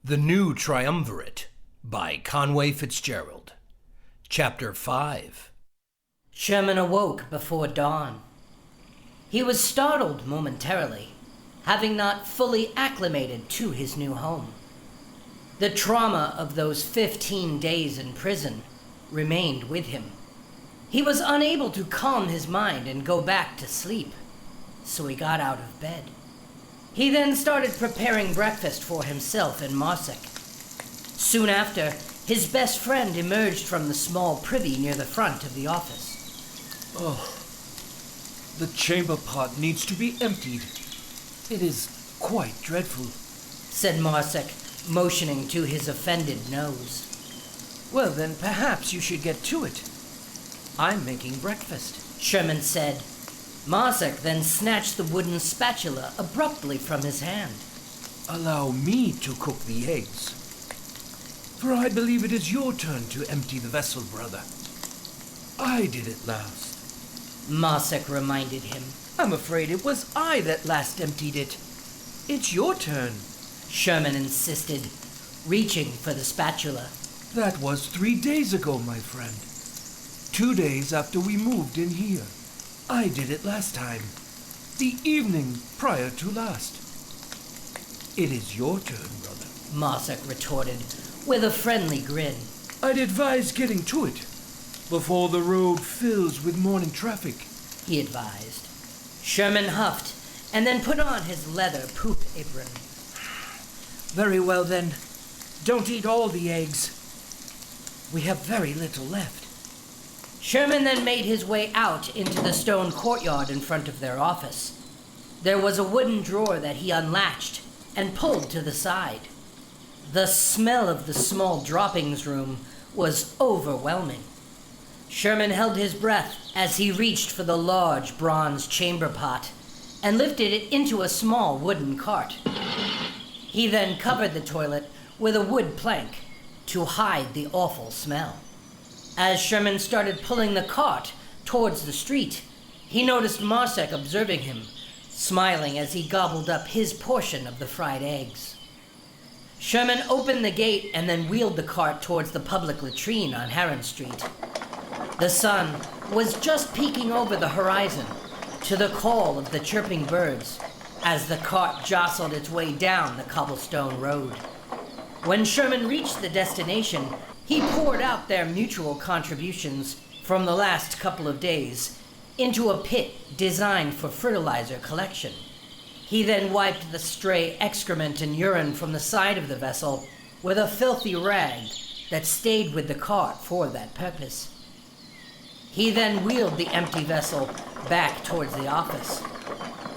The New Triumvirate by Conway Fitzgerald. Chapter 5. Sherman awoke before dawn. He was startled momentarily, having not fully acclimated to his new home. The trauma of those 15 days in prison remained with him. He was unable to calm his mind and go back to sleep, so he got out of bed. He then started preparing breakfast for himself and Marcek. Soon after, his best friend emerged from the small privy near the front of the office. Oh, the chamber pot needs to be emptied. It is quite dreadful, said Marcek, motioning to his offended nose. Well, then perhaps you should get to it. I'm making breakfast, Sherman said. Marcek then snatched the wooden spatula abruptly from his hand. Allow me to cook the eggs. For I believe it is your turn to empty the vessel, brother. I did it last, Marcek reminded him. I'm afraid it was I that last emptied it. It's your turn, Sherman insisted, reaching for the spatula. That was 3 days ago, my friend. 2 days after we moved in here. I did it last time, the evening prior to last. It is your turn, brother, Marcek retorted with a friendly grin. I'd advise getting to it before the road fills with morning traffic, he advised. Sherman huffed and then put on his leather poop apron. Very well then, don't eat all the eggs. We have very little left. Sherman then made his way out into the stone courtyard in front of their office. There was a wooden drawer that he unlatched and pulled to the side. The smell of the small droppings room was overwhelming. Sherman held his breath as he reached for the large bronze chamber pot and lifted it into a small wooden cart. He then covered the toilet with a wood plank to hide the awful smell. As Sherman started pulling the cart towards the street, he noticed Marcek observing him, smiling as he gobbled up his portion of the fried eggs. Sherman opened the gate and then wheeled the cart towards the public latrine on Heron Street. The sun was just peeking over the horizon to the call of the chirping birds as the cart jostled its way down the cobblestone road. When Sherman reached the destination, he poured out their mutual contributions from the last couple of days into a pit designed for fertilizer collection. He then wiped the stray excrement and urine from the side of the vessel with a filthy rag that stayed with the cart for that purpose. He then wheeled the empty vessel back towards the office.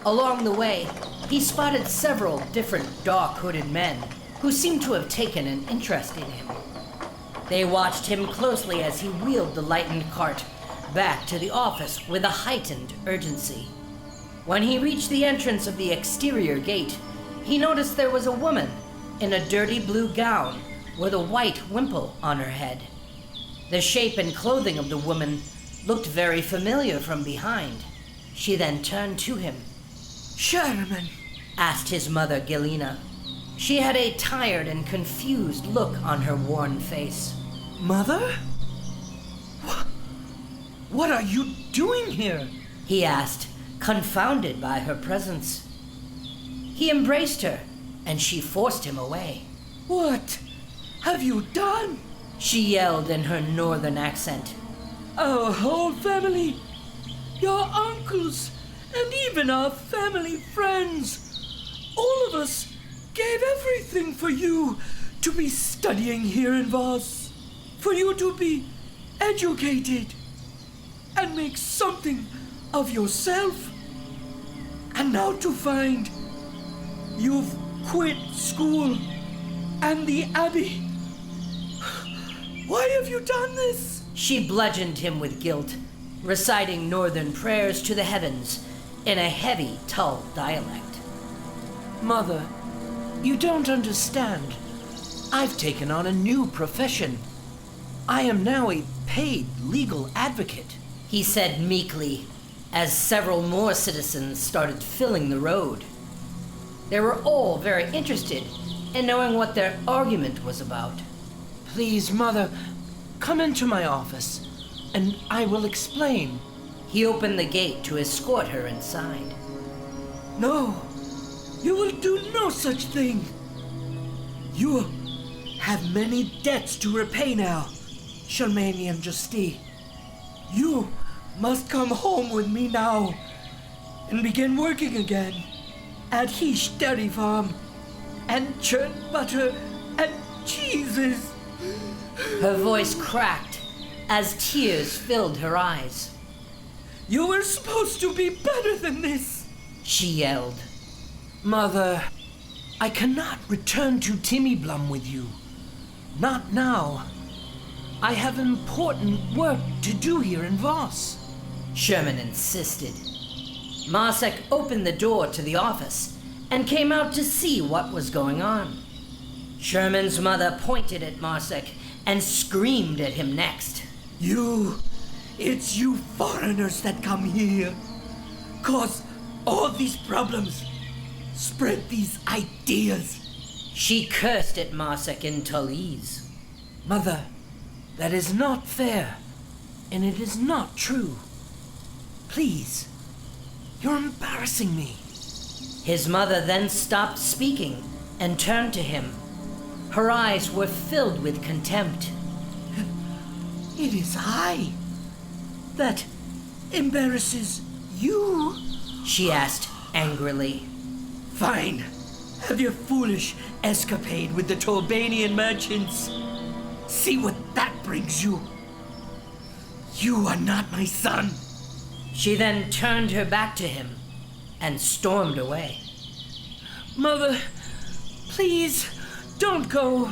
Along the way, he spotted several different dark-hooded men who seemed to have taken an interest in him. They watched him closely as he wheeled the lightened cart back to the office with a heightened urgency. When he reached the entrance of the exterior gate, he noticed there was a woman in a dirty blue gown with a white wimple on her head. The shape and clothing of the woman looked very familiar from behind. She then turned to him. Sherman, asked his mother, Galena. She had a tired and confused look on her worn face. Mother? What are you doing here? He asked, confounded by her presence. He embraced her, and she forced him away. What have you done? She yelled in her northern accent. Our whole family, your uncles, and even our family friends, all of us gave everything for you to be studying here in Voss, for you to be educated and make something of yourself. And now to find you've quit school and the abbey. Why have you done this? She bludgeoned him with guilt, reciting northern prayers to the heavens in a heavy Tull dialect. Mother, you don't understand. I've taken on a new profession. I am now a paid legal advocate, he said meekly, as several more citizens started filling the road. They were all very interested and knowing what their argument was about. Please, Mother, come into my office, and I will explain. He opened the gate to escort her inside. No, you will do no such thing. You have many debts to repay now, Sherman and Justice. You must come home with me now and begin working again at Heesh Dairy Farm and churn butter and cheeses. Her voice cracked as tears filled her eyes. You were supposed to be better than this, she yelled. Mother, I cannot return to Timmy-Blum with you. Not now. I have important work to do here in Voss. Sherman insisted. Marcek opened the door to the office and came out to see what was going on. Sherman's mother pointed at Marcek and screamed at him next. It's you foreigners that come here, cause all these problems, spread these ideas. She cursed at Marcek in Thieves. Mother, that is not fair, and it is not true. Please, you're embarrassing me. His mother then stopped speaking and turned to him. Her eyes were filled with contempt. It is I that embarrasses you? She asked angrily. Fine. Have your foolish escapade with the Tolbanian merchants. See what that brings you. You are not my son. She then turned her back to him and stormed away. Mother, please, don't go.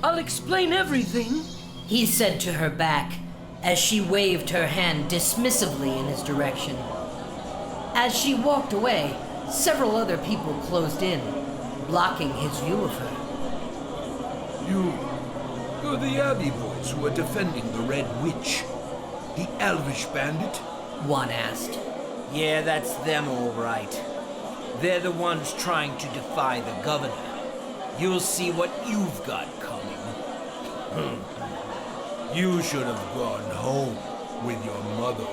I'll explain everything, he said to her back as she waved her hand dismissively in his direction. As she walked away, several other people closed in, blocking his view of her. You're the Abbey boys who are defending the Red Witch, the Elvish bandit? One asked. Yeah, that's them all right. They're the ones trying to defy the governor. You'll see what you've got coming. You should have gone home with your mother.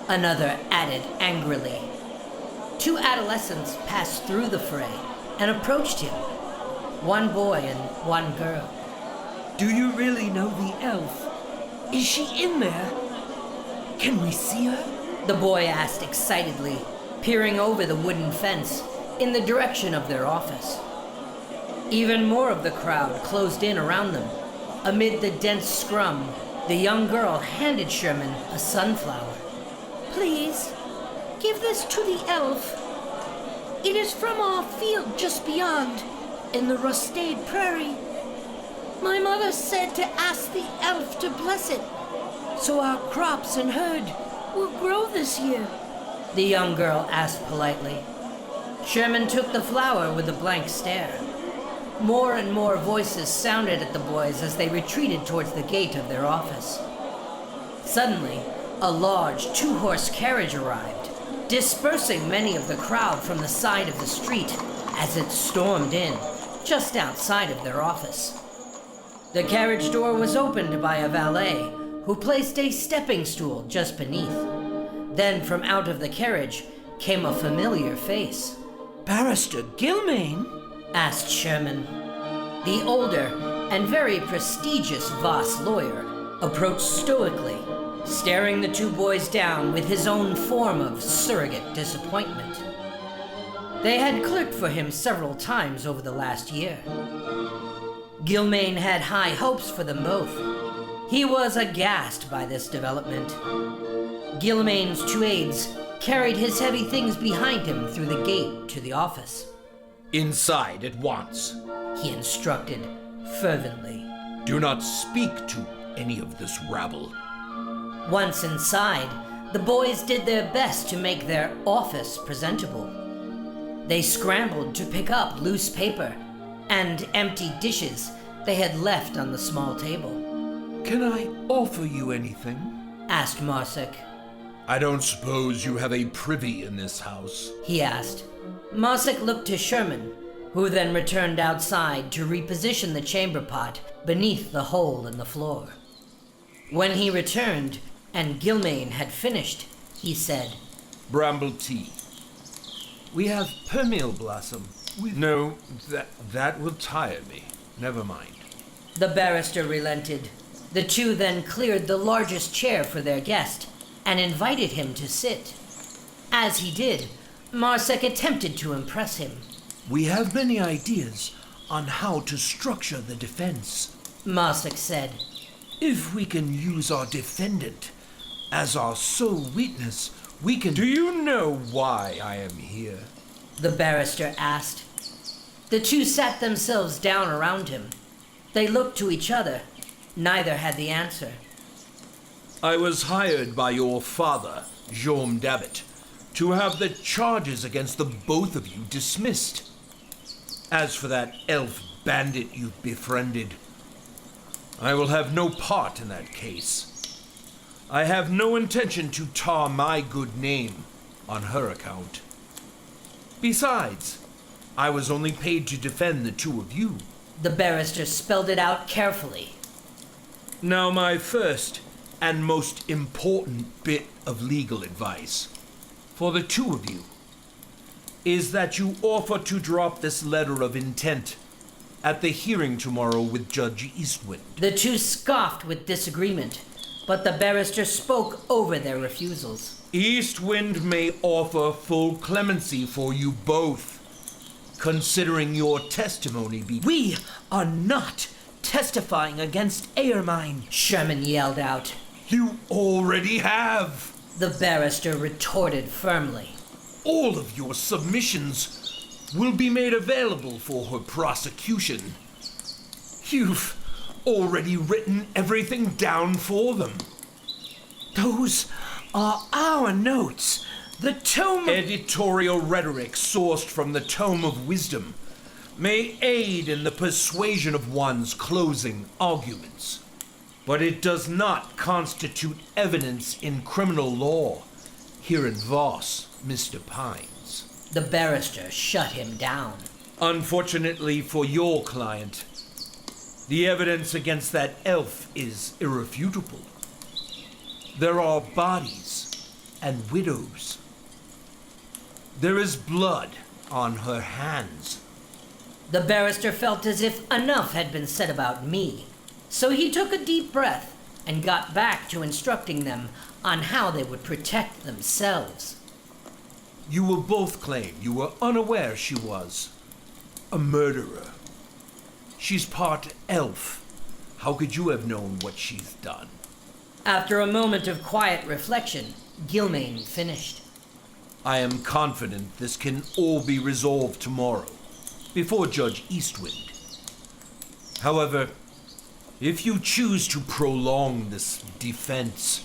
Another added angrily. Two adolescents passed through the fray and approached him. One boy and one girl. Do you really know the elf? Is she in there? Can we see her? The boy asked excitedly, peering over the wooden fence in the direction of their office. Even more of the crowd closed in around them. Amid the dense scrum, the young girl handed Sherman a sunflower. Please, give this to the elf. It is from our field just beyond, in the Rustade Prairie. My mother said to ask the elf to bless it, so our crops and herd will grow this year. The young girl asked politely. Sherman took the flower with a blank stare. More and more voices sounded at the boys as they retreated towards the gate of their office. Suddenly, a large two-horse carriage arrived, dispersing many of the crowd from the side of the street as it stormed in, just outside of their office. The carriage door was opened by a valet, who placed a stepping stool just beneath. Then from out of the carriage came a familiar face. Barrister Gilman? Asked Sherman. The older and very prestigious Voss lawyer approached stoically, staring the two boys down with his own form of surrogate disappointment. They had clerked for him several times over the last year. Gilman had high hopes for them both. He was aghast by this development. Gilman's two aides carried his heavy things behind him through the gate to the office. Inside at once. He instructed fervently. Do not speak to any of this rabble. Once inside, the boys did their best to make their office presentable. They scrambled to pick up loose paper and empty dishes they had left on the small table. Can I offer you anything? Asked Marcek. I don't suppose you have a privy in this house. He asked. Marcek looked to Sherman, who then returned outside to reposition the chamber pot beneath the hole in the floor. When he returned, and Gilman had finished, he said, Bramble tea. We have permeal blossom. No, that will tire me. Never mind. The barrister relented. The two then cleared the largest chair for their guest and invited him to sit. As he did, Marcek attempted to impress him. We have many ideas on how to structure the defense. Marcek said, If we can use our defendant as our sole witness, we can... Do you know why I am here? the barrister asked. The two sat themselves down around him. They looked to each other. Neither had the answer. I was hired by your father, Jorm Dabbit, to have the charges against the both of you dismissed. As for that elf bandit you've befriended, I will have no part in that case. I have no intention to tar my good name on her account. Besides, I was only paid to defend the two of you. The barrister spelled it out carefully. Now, my first and most important bit of legal advice for the two of you is that you offer to drop this letter of intent at the hearing tomorrow with Judge Eastwind. The two scoffed with disagreement, but the barrister spoke over their refusals. Eastwind may offer full clemency for you both, considering your testimony be... We are not testifying against Aermine, Sherman yelled out. You already have! The barrister retorted firmly. All of your submissions will be made available for her prosecution. You've already written everything down for them. Those are our notes. The tome... Editorial rhetoric sourced from the Tome of Wisdom may aid in the persuasion of one's closing arguments, but it does not constitute evidence in criminal law here in Voss, Mr. Pines. The barrister shut him down. Unfortunately for your client, the evidence against that elf is irrefutable. There are bodies and widows. There is blood on her hands. The barrister felt as if enough had been said about me, so he took a deep breath and got back to instructing them on how they would protect themselves. You will both claim you were unaware she was a murderer. She's part elf. How could you have known what she's done? After a moment of quiet reflection, Gilman finished. I am confident this can all be resolved tomorrow, before Judge Eastwind. However, if you choose to prolong this defense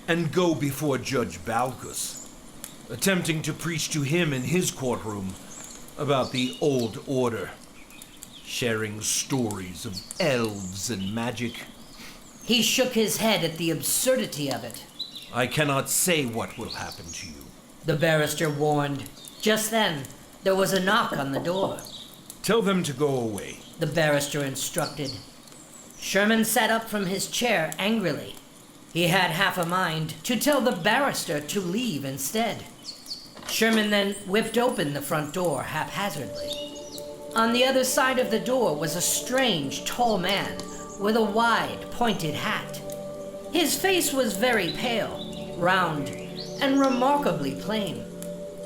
and go before Judge Balkus, attempting to preach to him in his courtroom about the old order, sharing stories of elves and magic, He shook his head at the absurdity of it. I cannot say what will happen to you. The barrister warned. Just then, there was a knock on the door. Tell them to go away. The barrister instructed. Sherman sat up from his chair angrily. He had half a mind to tell the barrister to leave instead. Sherman then whipped open the front door haphazardly. On the other side of the door was a strange, tall man with a wide, pointed hat. His face was very pale, round, and remarkably plain.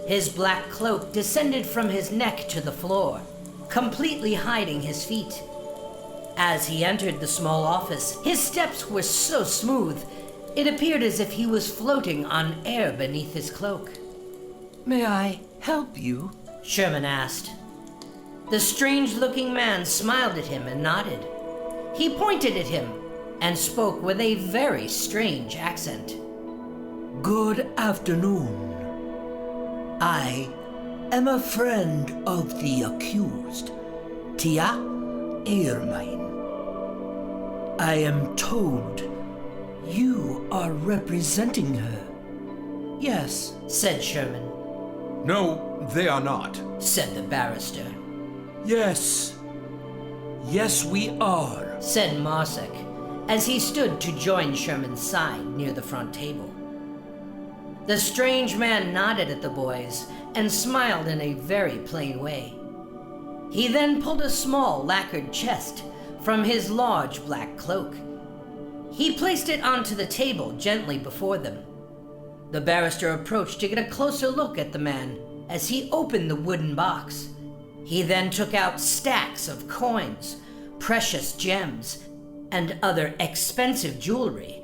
His black cloak descended from his neck to the floor, completely hiding his feet. As he entered the small office, his steps were so smooth, it appeared as if he was floating on air beneath his cloak. May I help you? Sherman asked. The strange-looking man smiled at him and nodded. He pointed at him and spoke with a very strange accent. Good afternoon. I am a friend of the accused, Tia Aermine. I am told you are representing her. Yes, said Sherman. No, they are not. Said the barrister. Yes. Yes, we are, said Marcek, as he stood to join Sherman's side near the front table. The strange man nodded at the boys and smiled in a very plain way. He then pulled a small lacquered chest from his large black cloak. He placed it onto the table gently before them. The barrister approached to get a closer look at the man as he opened the wooden box. He then took out stacks of coins, precious gems, and other expensive jewelry,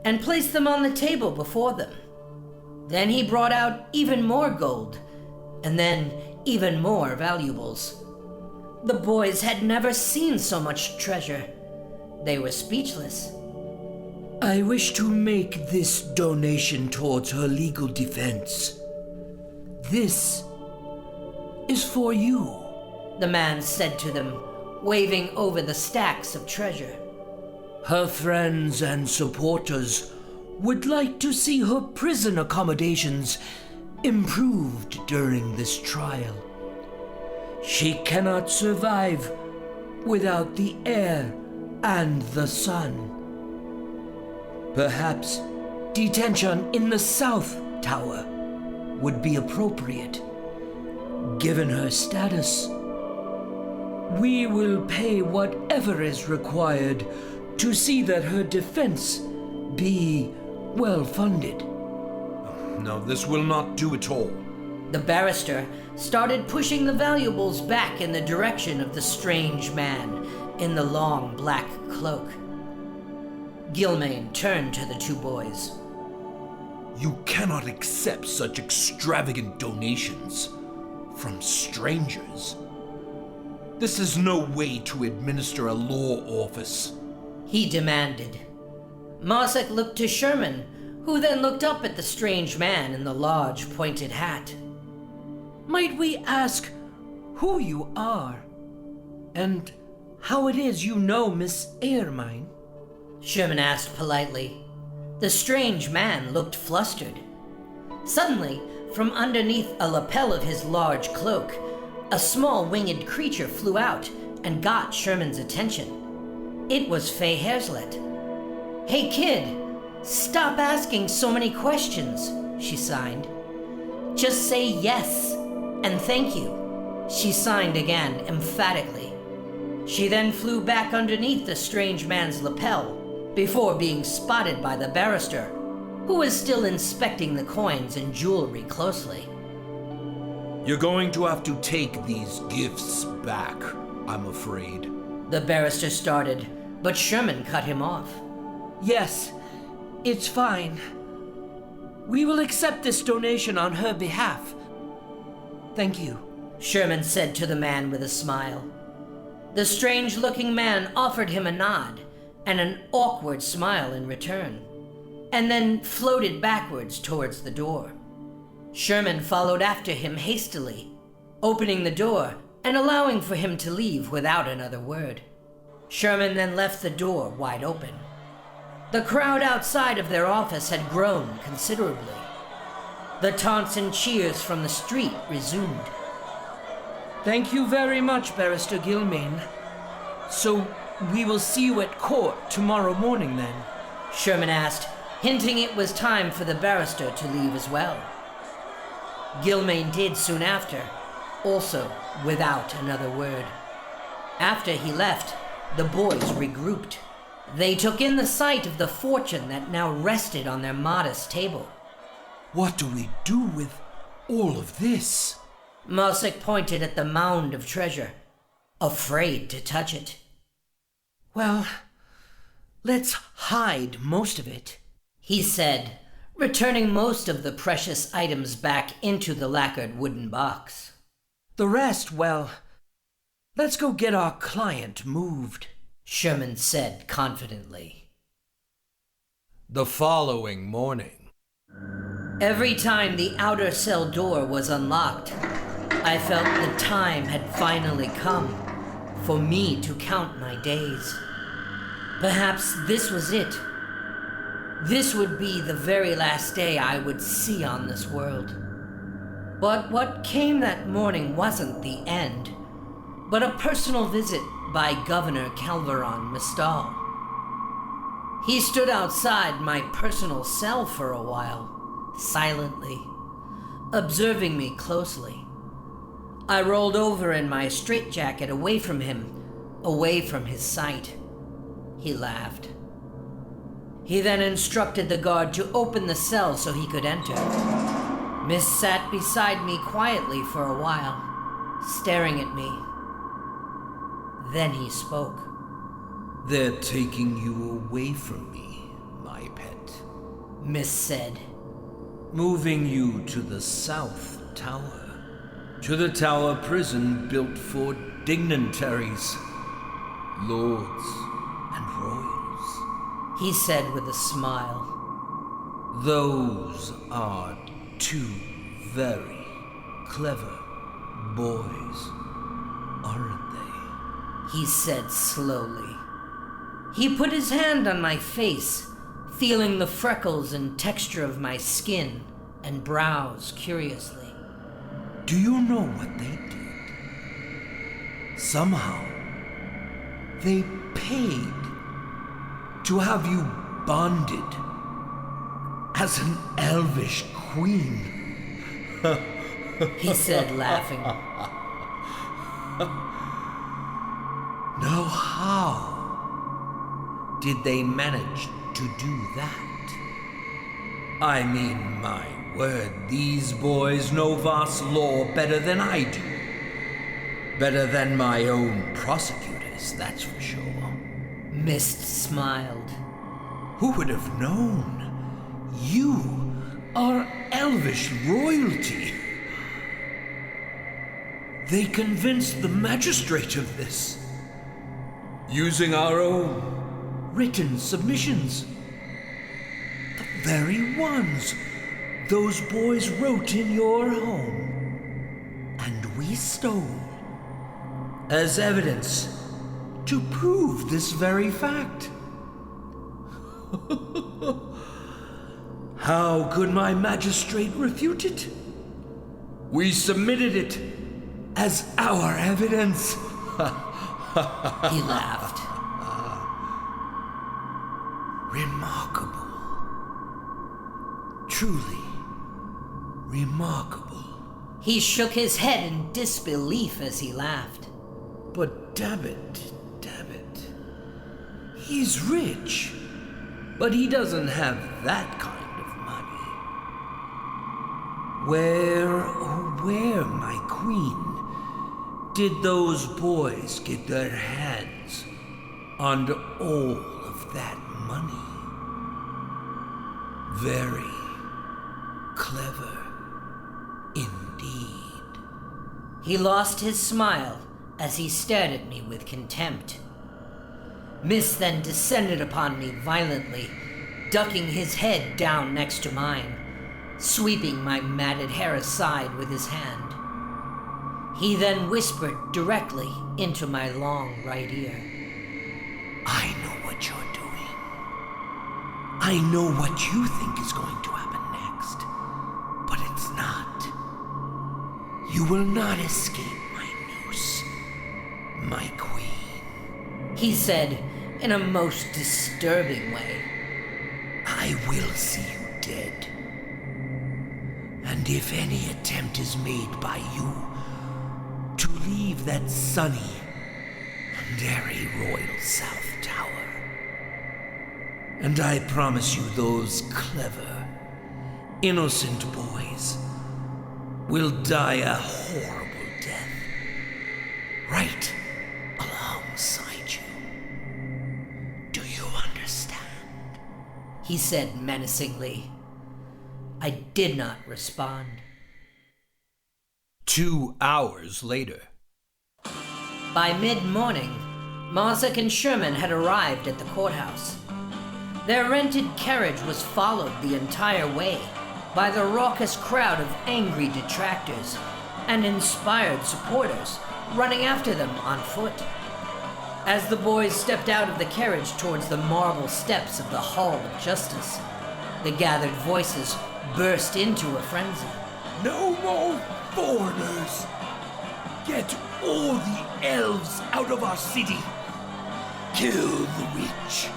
and placed them on the table before them. Then he brought out even more gold, and then even more valuables. The boys had never seen so much treasure. They were speechless. I wish to make this donation towards her legal defense. This is for you, the man said to them, waving over the stacks of treasure. Her friends and supporters would like to see her prison accommodations improved during this trial. She cannot survive without the air and the sun. Perhaps detention in the South Tower would be appropriate, given her status. We will pay whatever is required to see that her defense be well funded. No, this will not do at all. The barrister started pushing the valuables back in the direction of the strange man in the long black cloak. Gilman turned to the two boys. You cannot accept such extravagant donations from strangers. This is no way to administer a law office, he demanded. Marcek looked to Sherman, who then looked up at the strange man in the large pointed hat. Might we ask who you are, and how it is you know Miss Aermine? Sherman asked politely. The strange man looked flustered. Suddenly, from underneath a lapel of his large cloak, a small winged creature flew out and got Sherman's attention. It was Faye Hareslet. Hey kid, stop asking so many questions, she signed. Just say yes and thank you, she signed again emphatically. She then flew back underneath the strange man's lapel before being spotted by the barrister, who was still inspecting the coins and jewelry closely. You're going to have to take these gifts back, I'm afraid. The barrister started, but Sherman cut him off. Yes, it's fine. We will accept this donation on her behalf. Thank you, Sherman said to the man with a smile. The strange-looking man offered him a nod and an awkward smile in return, and then floated backwards towards the door. Sherman followed after him hastily, opening the door and allowing for him to leave without another word. Sherman then left the door wide open. The crowd outside of their office had grown considerably. The taunts and cheers from the street resumed. Thank you very much, Barrister Gilman. So we will see you at court tomorrow morning then? Sherman asked, hinting it was time for the barrister to leave as well. Gilman did soon after, also without another word. After he left, the boys regrouped. They took in the sight of the fortune that now rested on their modest table. What do we do with all of this? Marcek pointed at the mound of treasure, afraid to touch it. Well, let's hide most of it, he said, returning most of the precious items back into the lacquered wooden box. The rest, well, let's go get our client moved, Sherman said confidently. The following morning. Every time the outer cell door was unlocked, I felt the time had finally come for me to count my days. Perhaps this was it. This would be the very last day I would see on this world. But what came that morning wasn't the end, but a personal visit by Governor Calveron Mistal. He stood outside my personal cell for a while, silently, observing me closely. I rolled over in my straitjacket away from him, away from his sight. He laughed. He then instructed the guard to open the cell so he could enter. Miss sat beside me quietly for a while, staring at me. Then he spoke. They're taking you away from me, my pet. Miss said. Moving you to the South Tower. To the Tower prison built for dignitaries, lords, and royals. He said with a smile. Those are two very clever boys, aren't they? He said slowly. He put his hand on my face, feeling the freckles and texture of my skin and brows curiously. Do you know what they did? Somehow, they paid to have you bonded as an elvish queen. He said, laughing. Now how did they manage to do that? I mean, my word, these boys know Voss law better than I do. Better than my own prosecutors, that's for sure. Mist smiled. Who would have known? You are elvish royalty. They convinced the magistrate of this, using our own written submissions. The very ones those boys wrote in your home, and we stole as evidence to prove this very fact. How could my magistrate refute it? We submitted it as our evidence. He laughed. Remarkable. Truly remarkable. He shook his head in disbelief as he laughed. But damn it. He's rich, but he doesn't have that kind of money. Where, my queen, did those boys get their hands on all of that money? Very clever indeed. He lost his smile as he stared at me with contempt. Mist then descended upon me violently, ducking his head down next to mine, sweeping my matted hair aside with his hand. He then whispered directly into my long right ear. I know what you're doing. I know what you think is going to happen next, but it's not. You will not escape my noose, my queen. He said in a most disturbing way. I will see you dead. And if any attempt is made by you to leave that sunny and airy royal South Tower, and I promise you those clever, innocent boys will die a horrible death right alongside you. Do you understand? He said menacingly. I did not respond. 2 hours later. By mid-morning, Marcek and Sherman had arrived at the courthouse. Their rented carriage was followed the entire way by the raucous crowd of angry detractors and inspired supporters running after them on foot. As the boys stepped out of the carriage towards the marble steps of the Hall of Justice, the gathered voices burst into a frenzy. No more foreigners! Get all the elves out of our city. Kill the witch.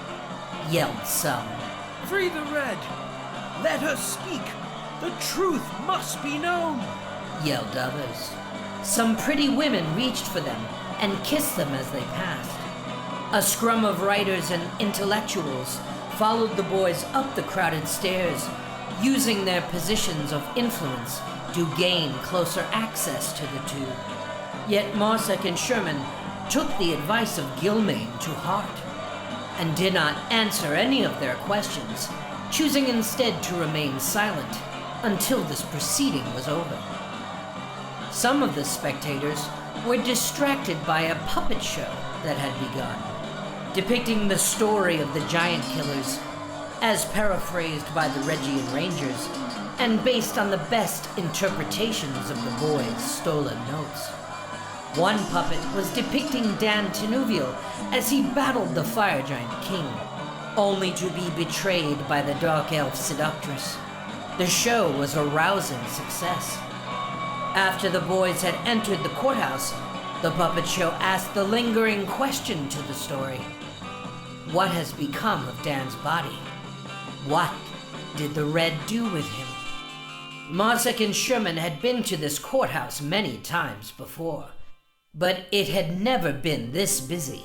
Yelled some. Free the red. Let her speak. The truth must be known. Yelled others. Some pretty women reached for them and kissed them as they passed. A scrum of writers and intellectuals followed the boys up the crowded stairs, using their positions of influence to gain closer access to the two. Yet Marcek and Sherman took the advice of Gilman to heart and did not answer any of their questions, choosing instead to remain silent until this proceeding was over. Some of the spectators were distracted by a puppet show that had begun, depicting the story of the giant killers as paraphrased by the Regian Rangers and based on the best interpretations of the boys' stolen notes. One puppet was depicting Dan Tinuvial as he battled the fire giant king, only to be betrayed by the dark elf seductress. The show was a rousing success. After the boys had entered the courthouse, the puppet show asked the lingering question to the story. What has become of Dan's body? What did the red do with him? Marcek and Sherman had been to this courthouse many times before, but it had never been this busy.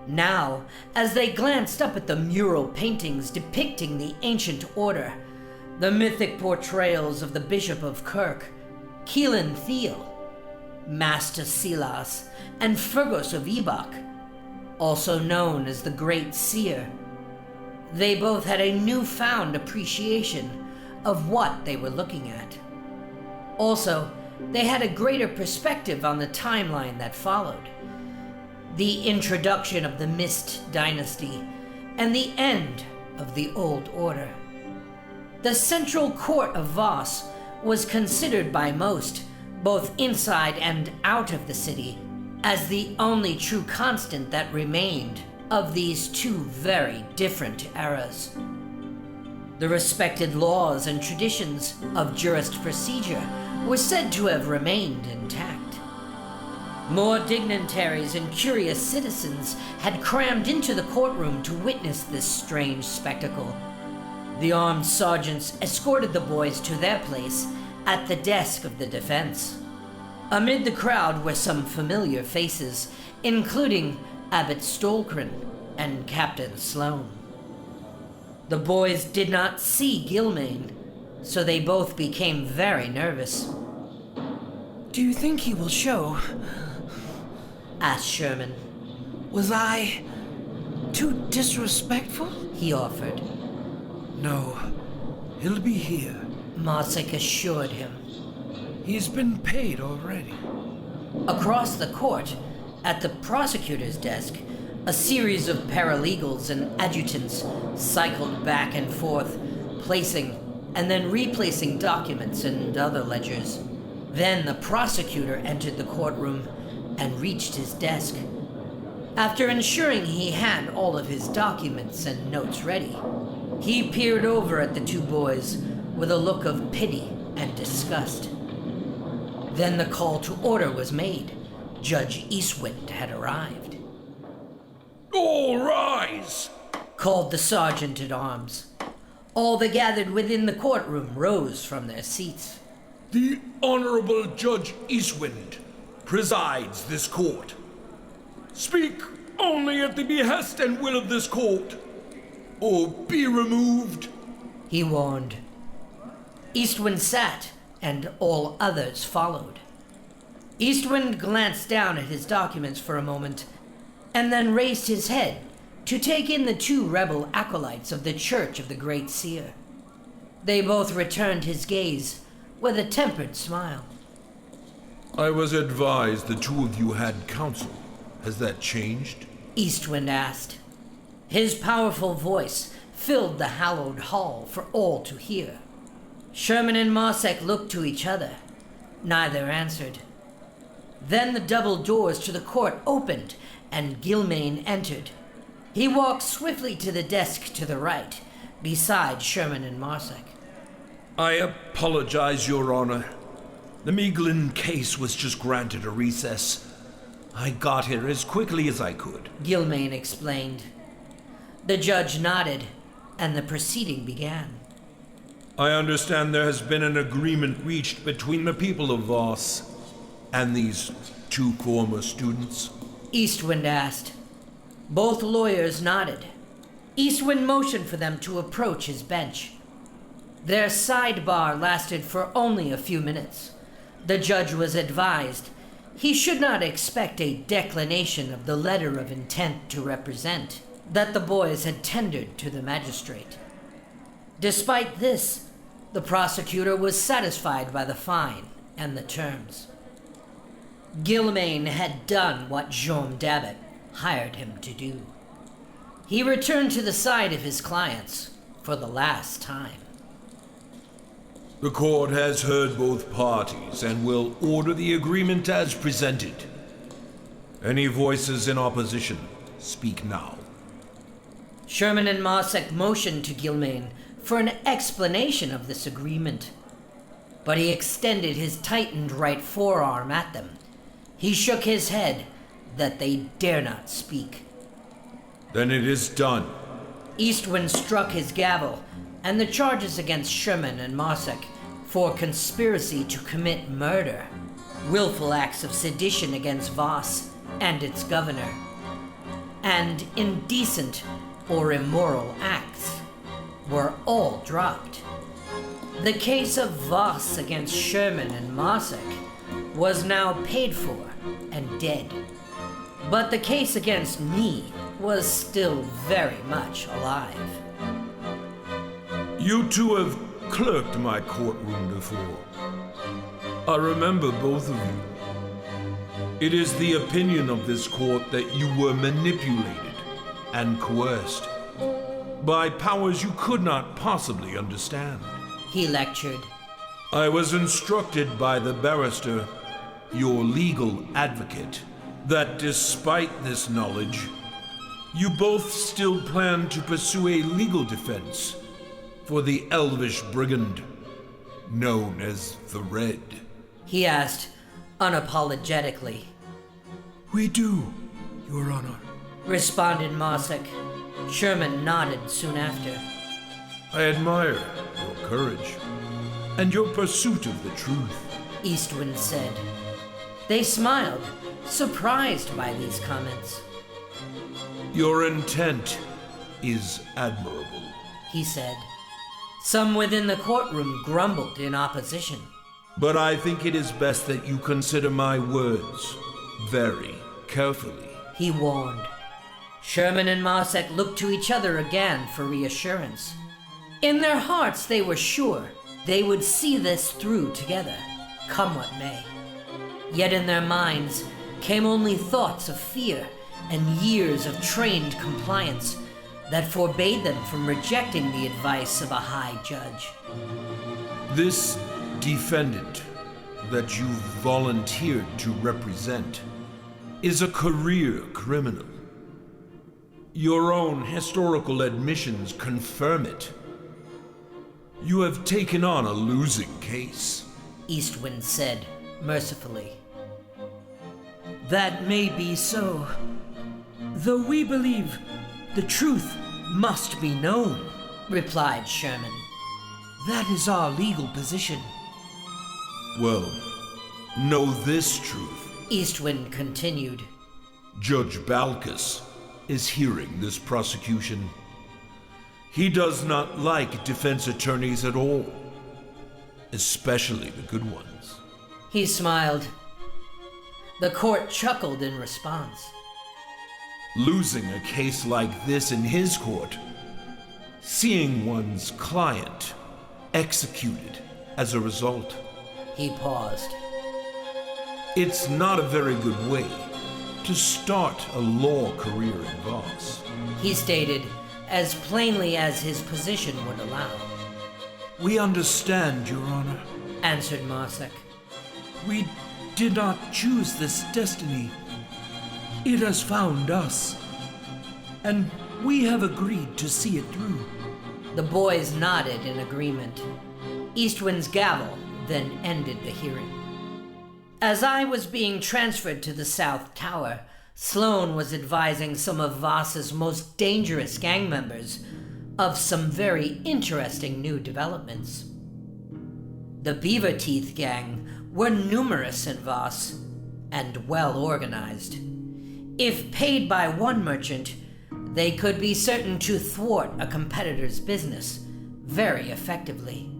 Now, as they glanced up at the mural paintings depicting the ancient order, the mythic portrayals of the Bishop of Kirk, Keelan Thiel, Master Silas, and Fergus of Ebok, also known as the Great Seer, they both had a newfound appreciation of what they were looking at. Also, they had a greater perspective on the timeline that followed. The introduction of the Mist Dynasty and the end of the Old Order. The central court of Voss was considered by most, both inside and out of the city, as the only true constant that remained of these two very different eras. The respected laws and traditions of jurist procedure were said to have remained intact. More dignitaries and curious citizens had crammed into the courtroom to witness this strange spectacle. The armed sergeants escorted the boys to their place at the desk of the defense. Amid the crowd were some familiar faces, including Abbot Stolkren and Captain Sloane. The boys did not see Gilman, so they both became very nervous. Do you think he will show? Asked Sherman. Was I too disrespectful? He offered. No, he'll be here. Marcek assured him. He's been paid already. Across the court, at the prosecutor's desk, a series of paralegals and adjutants cycled back and forth, placing and then replacing documents and other ledgers. Then the prosecutor entered the courtroom and reached his desk. After ensuring he had all of his documents and notes ready, he peered over at the two boys with a look of pity and disgust. Then the call to order was made. Judge Eastwind had arrived. All rise! Called the sergeant-at-arms. All the gathered within the courtroom rose from their seats. The Honorable Judge Eastwind presides this court. Speak only at the behest and will of this court, or be removed, he warned. Eastwind sat, and all others followed. Eastwind glanced down at his documents for a moment, and then raised his head to take in the two rebel acolytes of the Church of the Great Seer. They both returned his gaze with a tempered smile. I was advised the two of you had counsel. Has that changed? Eastwind asked. His powerful voice filled the hallowed hall for all to hear. Sherman and Marcek looked to each other. Neither answered. Then the double doors to the court opened, and Gilman entered. He walked swiftly to the desk to the right, beside Sherman and Marcek. I apologize, Your Honor. The Meaglin case was just granted a recess. I got here as quickly as I could. Gilman explained. The judge nodded, and the proceeding began. I understand there has been an agreement reached between the people of Voss and these two former students. Eastwind asked. Both lawyers nodded. Eastwind motioned for them to approach his bench. Their sidebar lasted for only a few minutes. The judge was advised he should not expect a declination of the letter of intent to represent that the boys had tendered to the magistrate. Despite this, the prosecutor was satisfied by the fine and the terms. Gilman had done what Jorm Dabbit hired him to do. He returned to the side of his clients for the last time. The court has heard both parties and will order the agreement as presented. Any voices in opposition, speak now. Sherman and Marcek motioned to Gilman for an explanation of this agreement, but he extended his tightened right forearm at them. He shook his head that they dare not speak. Then it is done. Eastwind struck his gavel, and the charges against Sherman and Marcek for conspiracy to commit murder, willful acts of sedition against Voss and its governor, and indecent or immoral acts were all dropped. The case of Voss against Sherman and Marcek was now paid for and dead, but the case against me was still very much alive. You two have clerked my courtroom before. I remember both of you. It is the opinion of this court that you were manipulated and coerced by powers you could not possibly understand. He lectured. I was instructed by the barrister, your legal advocate, that despite this knowledge, you both still plan to pursue a legal defense for the elvish brigand known as the Red. He asked unapologetically. We do, Your Honor. Responded Marcek. Sherman nodded soon after. I admire your courage and your pursuit of the truth, Eastwind said. They smiled, surprised by these comments. Your intent is admirable, He said. Some within the courtroom grumbled in opposition. but I think it is best that you consider my words very carefully. He warned. Sherman and Marcek looked to each other again for reassurance. In their hearts, they were sure they would see this through together, come what may. Yet in their minds came only thoughts of fear and years of trained compliance that forbade them from rejecting the advice of a high judge. This defendant that you volunteered to represent is a career criminal. Your own historical admissions confirm it. You have taken on a losing case, Eastwind said mercifully. That may be so, though we believe the truth must be known. Replied Sherman. That is our legal position. Well, know this truth. Eastwind continued. Judge Balkus is hearing this prosecution. He does not like defense attorneys at all, especially the good ones. He smiled. The court chuckled in response. Losing a case like this in his court, seeing one's client executed as a result. He paused. It's not a very good way to start a law career in Voss. He stated, as plainly as his position would allow. We understand, Your Honor. Answered Marcek. We did not choose this destiny. It has found us, and we have agreed to see it through. The boys nodded in agreement. Eastwind's gavel then ended the hearing. As I was being transferred to the South Tower, Sloane was advising some of Voss's most dangerous gang members of some very interesting new developments. The Beaver Teeth gang were numerous in Voss and well organized. If paid by one merchant, they could be certain to thwart a competitor's business very effectively.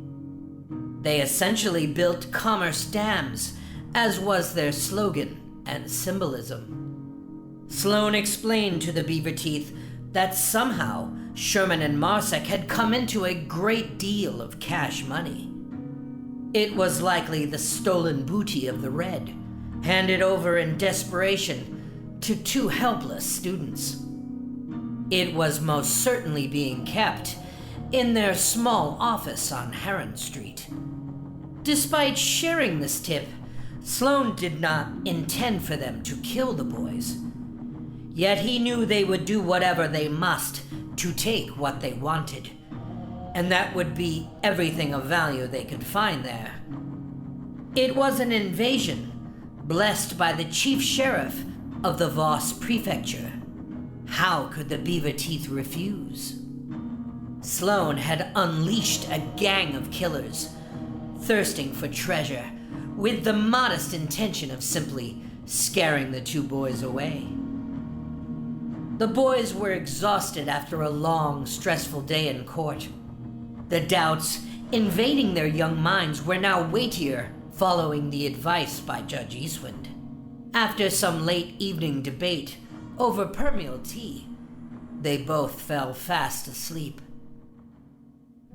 They essentially built commerce dams, as was their slogan and symbolism. Sloane explained to the Beaver Teeth that somehow Sherman and Marcek had come into a great deal of cash money. It was likely the stolen booty of the Red, handed over in desperation to two helpless students. It was most certainly being kept in their small office on Heron Street. Despite sharing this tip, Sloane did not intend for them to kill the boys. Yet he knew they would do whatever they must to take what they wanted, and that would be everything of value they could find there. It was an invasion blessed by the chief sheriff of the Voss prefecture. How could the Beaver Teeth refuse? Sloane had unleashed a gang of killers, thirsting for treasure, with the modest intention of simply scaring the two boys away. The boys were exhausted after a long, stressful day in court. The doubts invading their young minds were now weightier following the advice by Judge Eastwind. After some late evening debate over permeal tea, they both fell fast asleep.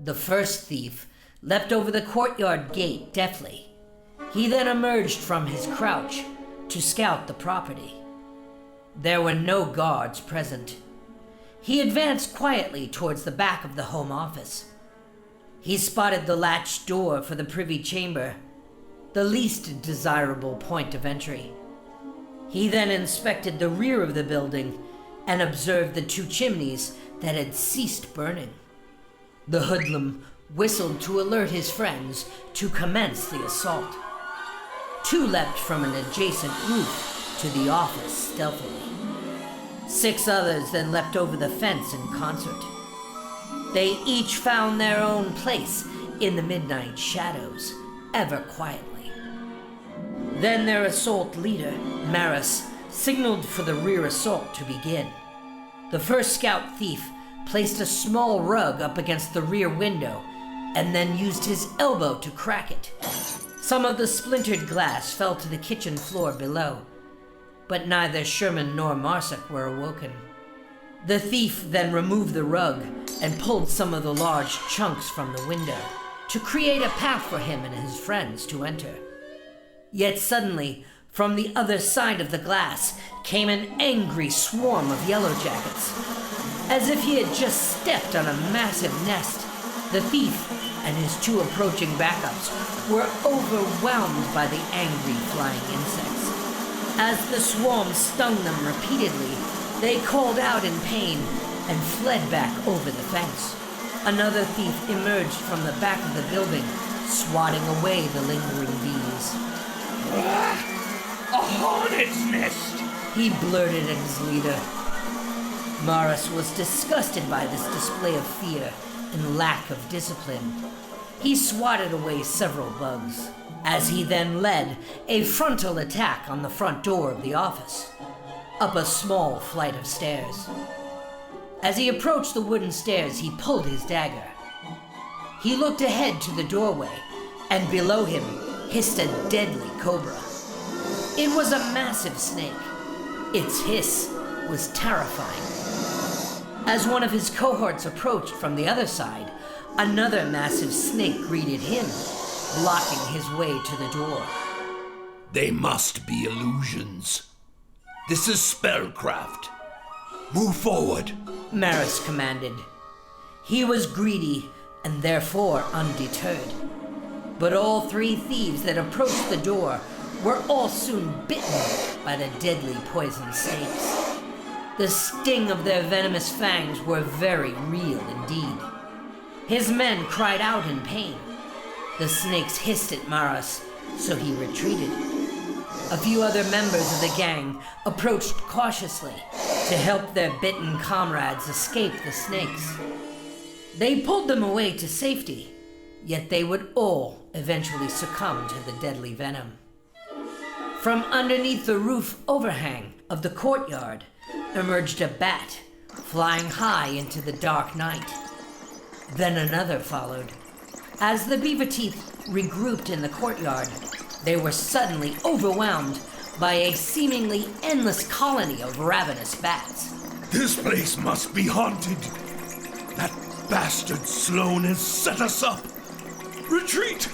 The first thief leapt over the courtyard gate deftly. He then emerged from his crouch to scout the property. There were no guards present. He advanced quietly towards the back of the home office. He spotted the latched door for the privy chamber, the least desirable point of entry. He then inspected the rear of the building and observed the two chimneys that had ceased burning. The hoodlum whistled to alert his friends to commence the assault. Two leapt from an adjacent roof to the office stealthily. 6 others then leapt over the fence in concert. They each found their own place in the midnight shadows, ever quietly. Then their assault leader, Maris, signaled for the rear assault to begin. The first scout thief placed a small rug up against the rear window and then used his elbow to crack it. Some of the splintered glass fell to the kitchen floor below, but neither Sherman nor Marcek were awoken. The thief then removed the rug and pulled some of the large chunks from the window to create a path for him and his friends to enter. Yet suddenly, from the other side of the glass came an angry swarm of yellow jackets. As if he had just stepped on a massive nest, the thief and his 2 approaching backups were overwhelmed by the angry flying insects. As the swarm stung them repeatedly, they called out in pain and fled back over the fence. Another thief emerged from the back of the building, swatting away the lingering bees. A hornet's nest! He blurted at his leader. Maris was disgusted by this display of fear and lack of discipline. He swatted away several bugs, as he then led a frontal attack on the front door of the office, up a small flight of stairs. As he approached the wooden stairs, he pulled his dagger. He looked ahead to the doorway, and below him hissed a deadly cobra. It was a massive snake. Its hiss was terrifying. As one of his cohorts approached from the other side, another massive snake greeted him, blocking his way to the door. They must be illusions. This is spellcraft. Move forward, Maris commanded. He was greedy and therefore undeterred. But all 3 thieves that approached the door were all soon bitten by the deadly poison snakes. The sting of their venomous fangs were very real indeed. His men cried out in pain. The snakes hissed at Maris, so he retreated. A few other members of the gang approached cautiously to help their bitten comrades escape the snakes. They pulled them away to safety, yet they would all eventually succumb to the deadly venom. From underneath the roof overhang of the courtyard emerged a bat, flying high into the dark night. Then another followed. As the beaver teeth regrouped in the courtyard, they were suddenly overwhelmed by a seemingly endless colony of ravenous bats. This place must be haunted. That bastard Sloane has set us up. Retreat!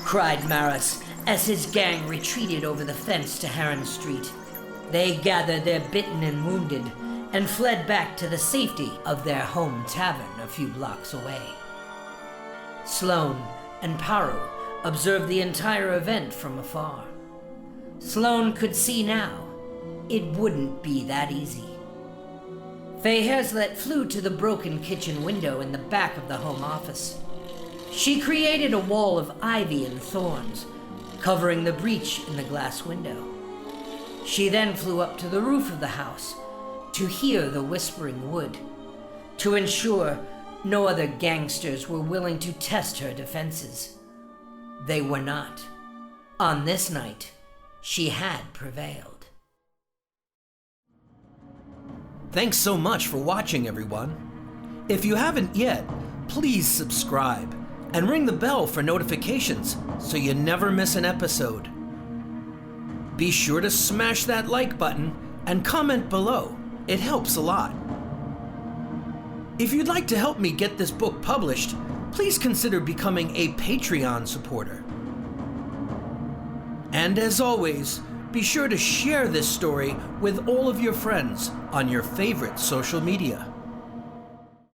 Cried Maris as his gang retreated over the fence to Heron Street. They gathered their bitten and wounded and fled back to the safety of their home tavern a few blocks away. Sloane and Paru observed the entire event from afar. Sloane could see now it wouldn't be that easy. Faye Herslet flew to the broken kitchen window in the back of the home office. She created a wall of ivy and thorns, covering the breach in the glass window. She then flew up to the roof of the house to hear the whispering wood, to ensure no other gangsters were willing to test her defenses. They were not. On this night, she had prevailed. Thanks so much for watching, everyone. If you haven't yet, please subscribe and ring the bell for notifications so you never miss an episode. Be sure to smash that like button and comment below. It helps a lot. If you'd like to help me get this book published, please consider becoming a Patreon supporter. And as always, be sure to share this story with all of your friends on your favorite social media.